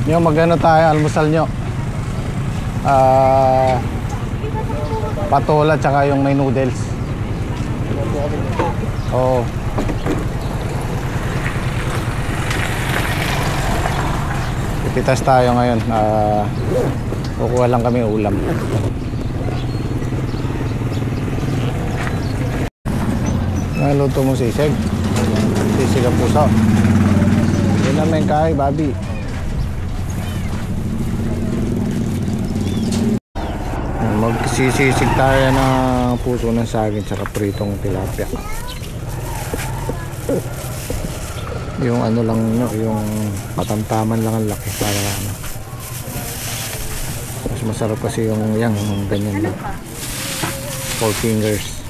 Yung magano tayo, almusal nyo. Patola tsaka yung may noodles. Oo. Pipitas tayo ngayon. Kukuha lang kami ulam. Naluto mo sisig. Sisig ang puso. Yun naman kay Bobby. Magsisisig tayo ng puso ng saging tsaka pritong tilapia. Yung ano lang, no, yung patamtaman lang ang laki para ano. Mas masarap kasi yung ganyan lang. 4 fingers.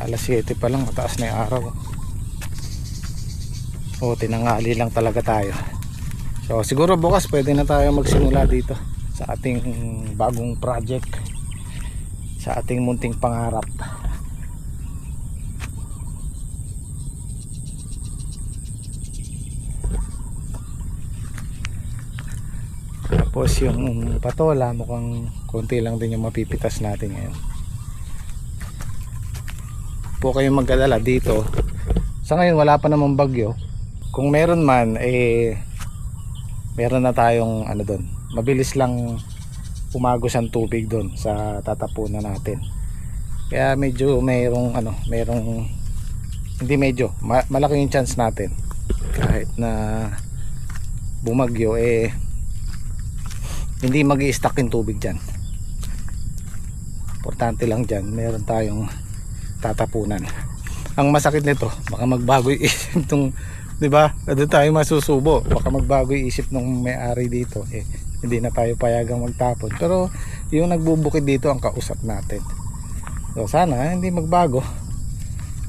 Alas 7 pa lang, mataas na yung araw. O tinanghali lang talaga tayo. So siguro bukas pwede na tayo magsimula dito sa ating bagong project, sa ating munting pangarap. Tapos yung patola mukhang konti lang din yung mapipitas natin ngayon. Po kayong mag-alala dito. Sa ngayon wala pa namang bagyo. Kung meron man meron na tayong ano doon. Mabilis lang umagos ang tubig doon sa tatapunan natin. Kaya medyo merong hindi medyo malaki yung chance natin kahit na bumagyo hindi mag-i-stack yung tubig diyan. Importante lang diyan meron tayong tatapunan. Ang masakit nito, baka magbago yung isip nung, 'di ba? Doon tayo masusubo. Baka magbago yung isip nung may-ari dito. Hindi na tayo payagang magtapon. Pero yung nagbubukid dito ang kausap natin. So sana hindi magbago.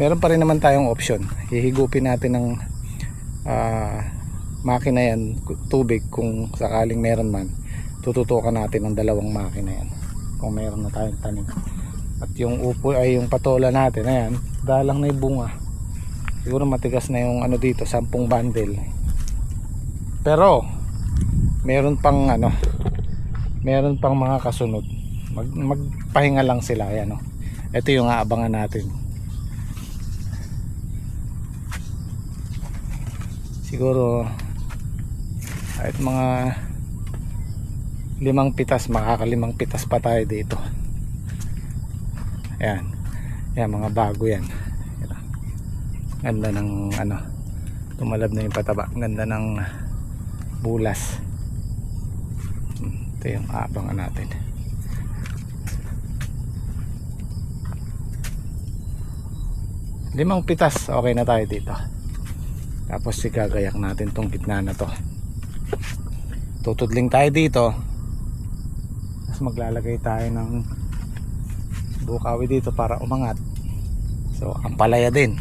Meron pa rin naman tayong option. Hihigupin natin ng makina yan, tubig kung sakaling meron man. Tututukan natin ang dalawang makina yan. Kung meron na tayong tanim. At yung upo ay yung patola natin, ayan, dalang na yung bunga. Siguro matigas na yung ano dito, 10 bundle. Pero meron pang meron pang mga kasunod. Magpahinga lang sila, ayan, oh. Ito yung aabangan natin. Siguro kahit mga 5 pitas, makaka5 pitas pa tayo dito. Ayan. Ayan, mga bago yan. Ganda ng tumalab na yung pataba. Ganda ng bulas. Ito yung abangan natin. Limang pitas, okay na tayo dito. Tapos sigagayak natin tong gitna na to. Tutudling tayo dito. Tapos maglalagay tayo ng bukawi dito para umangat. So ang palaya din,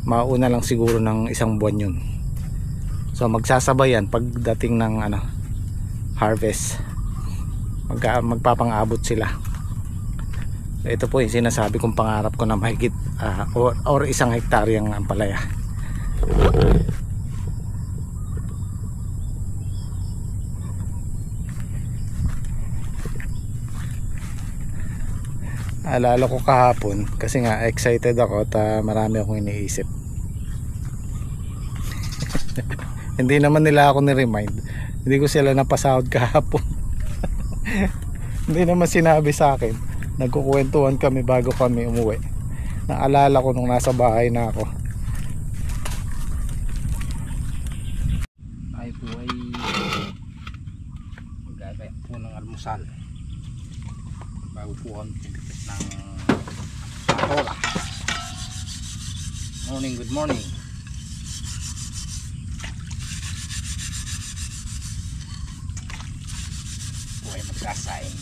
mauna lang siguro ng 1 buwan yun. So magsasabayan pagdating ng harvest. Magpapang-abot sila. Ito po yung sinasabi kong pangarap ko na mahigit or 1 hektaryang ampalaya. Alala ko kahapon kasi nga excited ako at marami akong iniisip. Hindi naman nila ako ni-remind. Hindi ko sila napasahod kahapon. Hindi naman sinabi sa akin. Nagkukwentuhan kami bago kami umuwi. Naalala ko nung nasa bahay na ako. Ay po ay magagaya po ng almusal. Bago po kami pagkipit ng patola. Morning, good morning. Buhay magkasaing.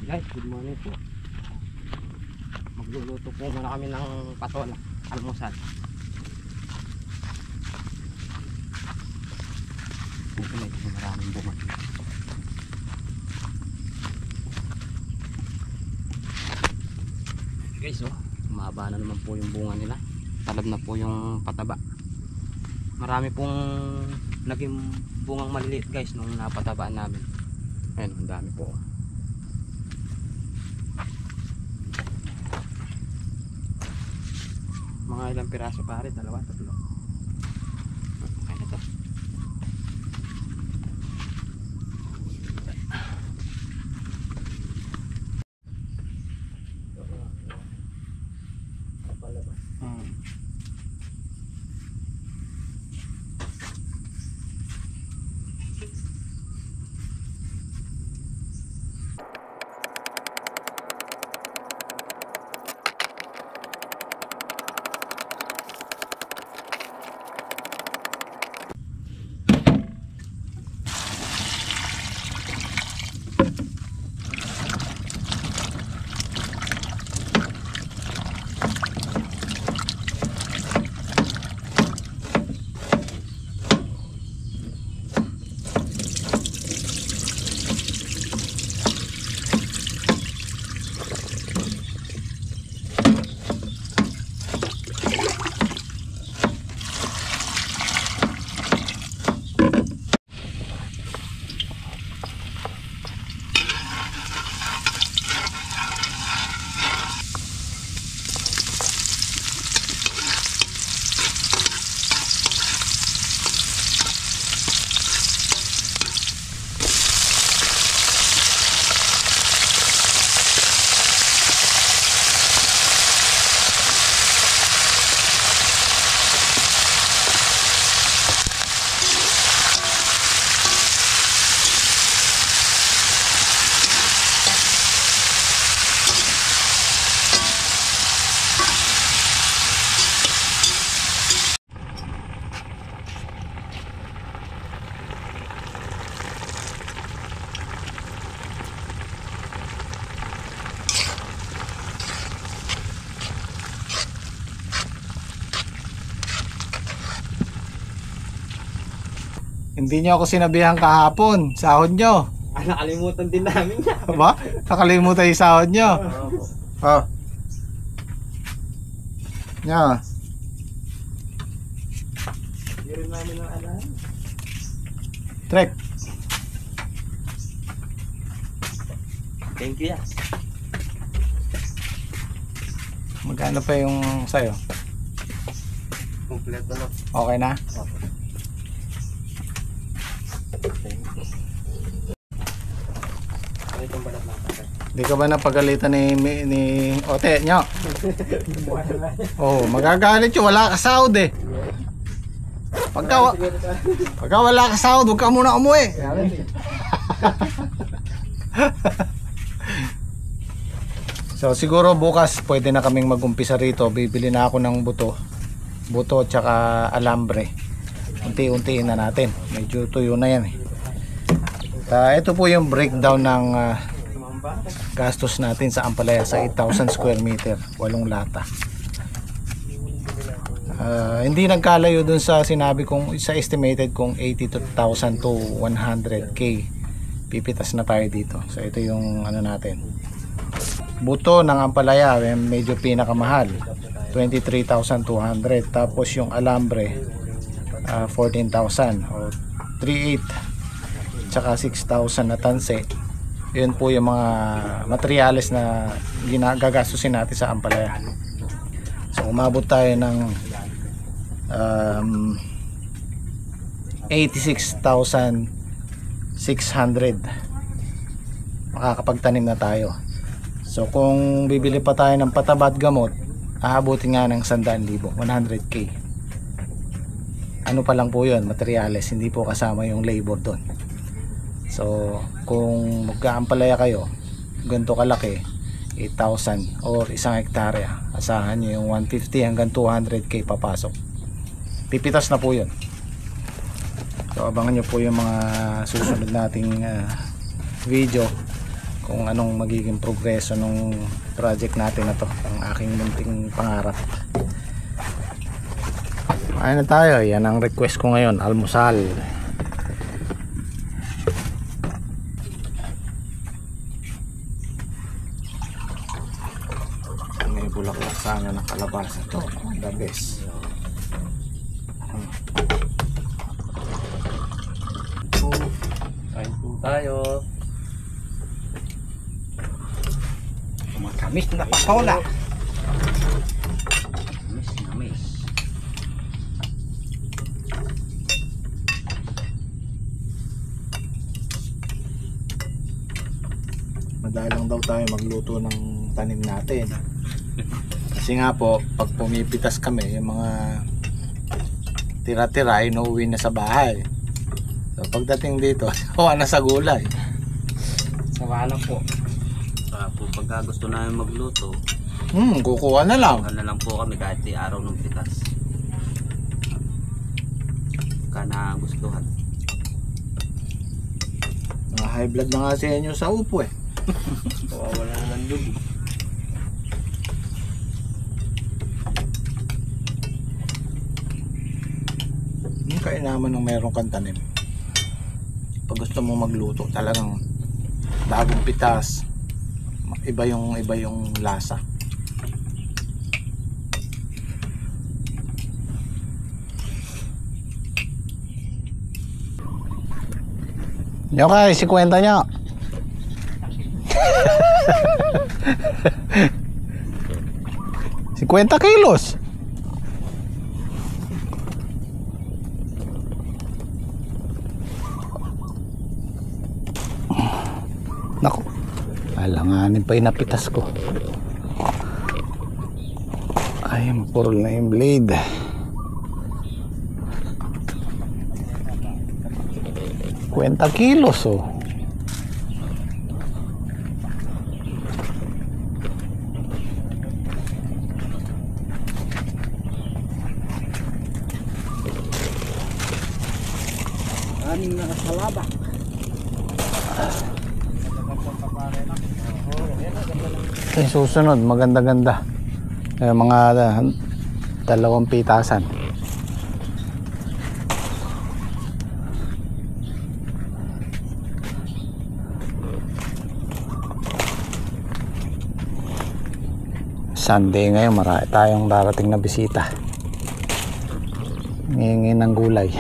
Guys, good morning po. Magluluto po muna kami ng patola, almusal. Ito na ito, maraming bunga. Guys, oh, mahaba na naman po yung bunga nila. Talab na po yung pataba. Marami pong naging bungang maliliit guys nung napatabaan namin. Ayun, ang dami po. Mga ilang piraso pare, dalawa, tatlo. Okay na to. Hindi nyo ako sinabihan kahapon, sahod nyo. Ah, nakalimutan din namin niya. Ba? Nakalimutan yung sahod nyo. Oh. Nya. Hindi rin namin ang alam. Trek. Thank you, ya. Magkano pa yung sayo? Kompleto na. Okay na? Ano itong balat ng kapatid? Di ka ba napagalitan ni Ote nyo? Oh, magagalit yun. Wala ka sahod eh. Pagka wala ka sahod, huwag ka muna umuwi. So siguro bukas pwede na kaming mag-umpisa rito. Bibili na ako ng buto tsaka alambre. Unti-untiin na natin. Medyo tuyo na yan eh. Ito po yung breakdown ng gastos natin sa Ampalaya sa 8,000 square meter, 8 lata. Hindi nagkalayo dun sa sinabi kong, sa estimated kong 82,000 to 100k. Pipitas na tayo dito. So ito yung ano natin. Buto ng Ampalaya, medyo pinakamahal, 23,200. Tapos yung alambre, 14,000 o 3,800. Tsaka 6,000 na tanse, Yun po yung mga materyales na ginagagastusin natin sa ampalaya. So umabot tayo ng 86,600. Makakapagtanim na tayo. So kung bibili pa tayo ng pataba at gamot, aabutin nga ng 100,000, 100k. Ano pa lang po yun, materyales, hindi po kasama yung labor doon. So kung magkaampalaya kayo ganito kalaki, 8,000 or 1 hektarya, asahan nyo yung 150 hanggang 200k papasok. Pipitas na po yun. So abangan nyo po yung mga susunod nating video kung anong magiging progreso ng project natin na to, ang aking munting pangarap. Ayun na tayo, yan ang request ko ngayon, almusal. May bulaklak sana ng kalabasa to, the best. Kain po tayo. Matamis na patola. Miss na miss. Madali lang daw tayo magluto ng tanim natin. Kasi nga po, pag pumipitas kami, yung mga tira-tira ay inuwi na sa bahay. So pagdating dito, hawa na sa gulay. Sawa na po. Po pagka gusto namin magluto, Kukuha na lang. ano lang po kami kahit di araw ng pitas. Pagka nagustuhan. Mga high blood na nga sa inyo sa upo eh. Wala na ng dugo. Kaya naman nung meron kang tanim. Pag gusto mong magluto, talagang bagong pitas. Iba yung lasa. Okay, si kwenta nyo. Si kwenta kilos. Naku, alanganin pa yung napitas ko. Ay, mapurol na yung blade. Kwenta kilos oh. Aning nakasalaba. Ito yung susunod, maganda-ganda. Mga 2 pitasan. Sunday ngayon, marami tayong darating na bisita. Hihingi ng gulay.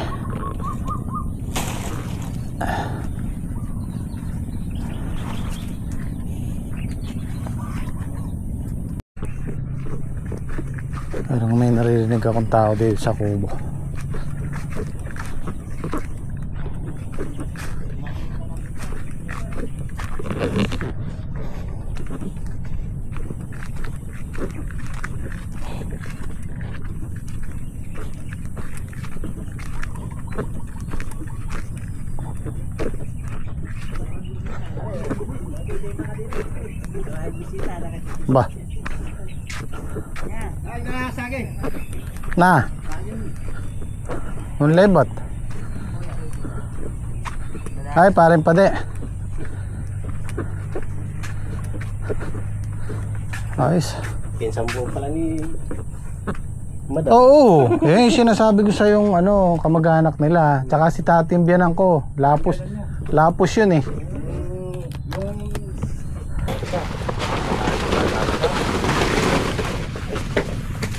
Parang may naririnig akong tao dito sa kubo. Ba? Na. Un lebot. Ay, parin pa de. Ayos. Pinsang buo pala ni Madam. Oo, yun yung sinasabi ko sa yung kamag-anak nila. Tsaka si tati yung biyanan ko. Lapos. Lapos yun eh.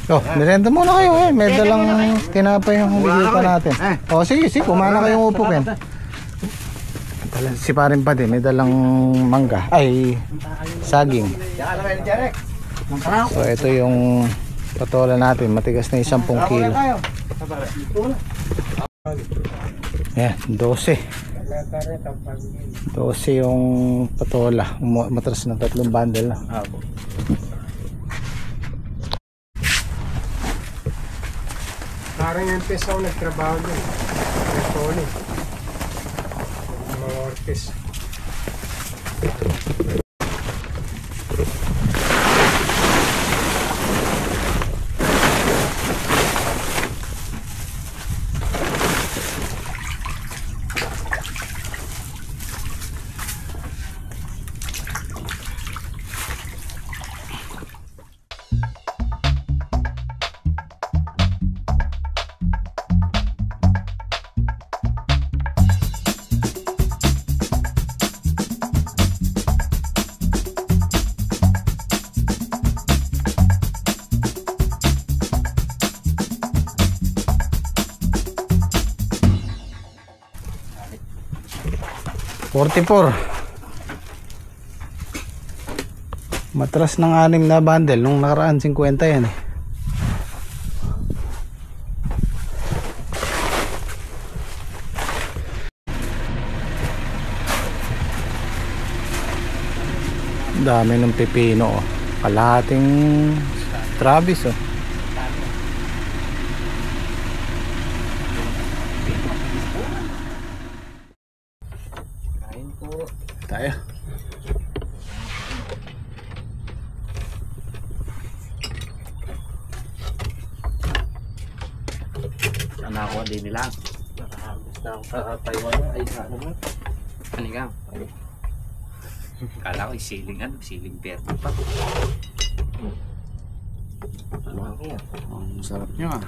Oh, merenda muna kayo eh. May dalang tinapay yung bigay pa natin. Oh, sige, kumana kayong upo, Ken. Si parin pa din, may dalang mangga. Ay, saging. So ito yung patola natin, matigas na 10 kilo. Yan, 12 yung patola. Matras na 3 bundle na. Parang yung pesa ako nagtrabaho dun. Tony. Mga orkes. $44. Matras ng 6 na bundle. Nung nakaraan 50 yan eh. Dami ng pepino oh. Kalahating Travis oh. Tayo. Anak ko din nila. Nakahambis na ako sa Taiwan. Ay, ano mo? Kanigang. Kala ko siling perto pa. Ano ako yan? Ang sarap nyo ah.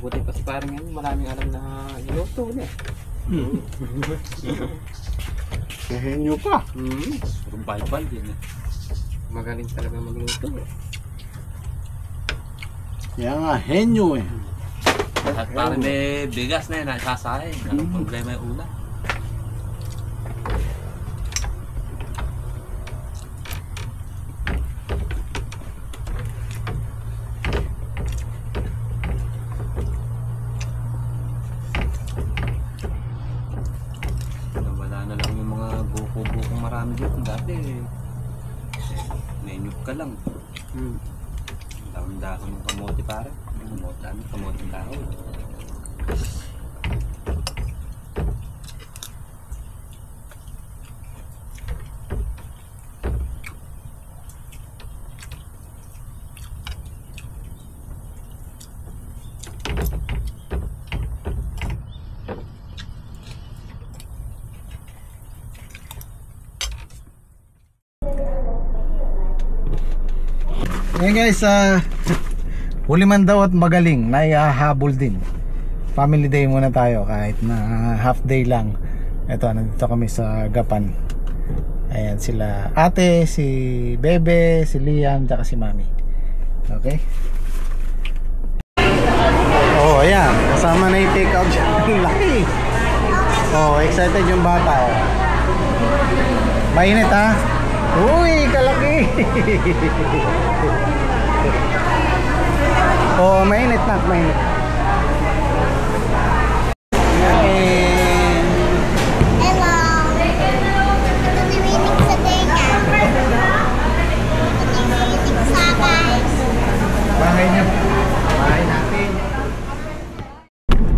Buti pa si parang yan, maraming alam na niluto niya. Kahenyo pa. Survival din eh. Magaling talaga magluto eh. Kaya nga, henyo eh. At parang may bigas na yun, nasasahin. Anong problema yung ulam? Wala na lang yung mga buko-bukong marami dito. Dati menyuk ka lang. Dahon-dahon ng kamote pare. Kamote dahon. Ngayon guys, huli man daw at magaling, naihahabol din. Family day muna tayo kahit na half day lang. Ito, nandito kami sa Gapan. Ayan sila ate, si Bebe, si Liam, tsaka si Mami. Okay. Oh, ayan, kasama na yung take out dyan. Laki. Oh, excited yung bata oh. Mainit ha. Uy, kalaki. Oo, mainit na, mainit. Hello. Ito si Winnie sa tenga. Ito si Winnie sa guys. Bahay niyo. Bahay natin.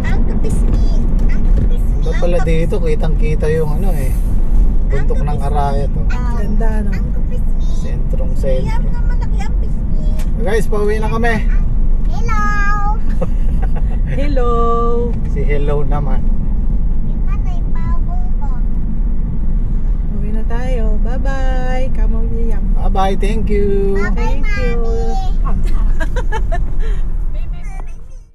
Ang kapisngi. Ang kapisngi. Ito pala dito, kitang-kita yung ano eh. Bundok ng Arayat. Oh. Ganda, no? Ang kapisngi. Sentrong Kaya sentro. nga malaki ang pisngi. Guys, pauwi na kami. Hello. Hello! Si Hello naman. Yung ano yung pabong ko. Uwi na tayo. Bye-bye! Kamo William. Bye-bye, thank you. Bye-bye, Thank you. Mami.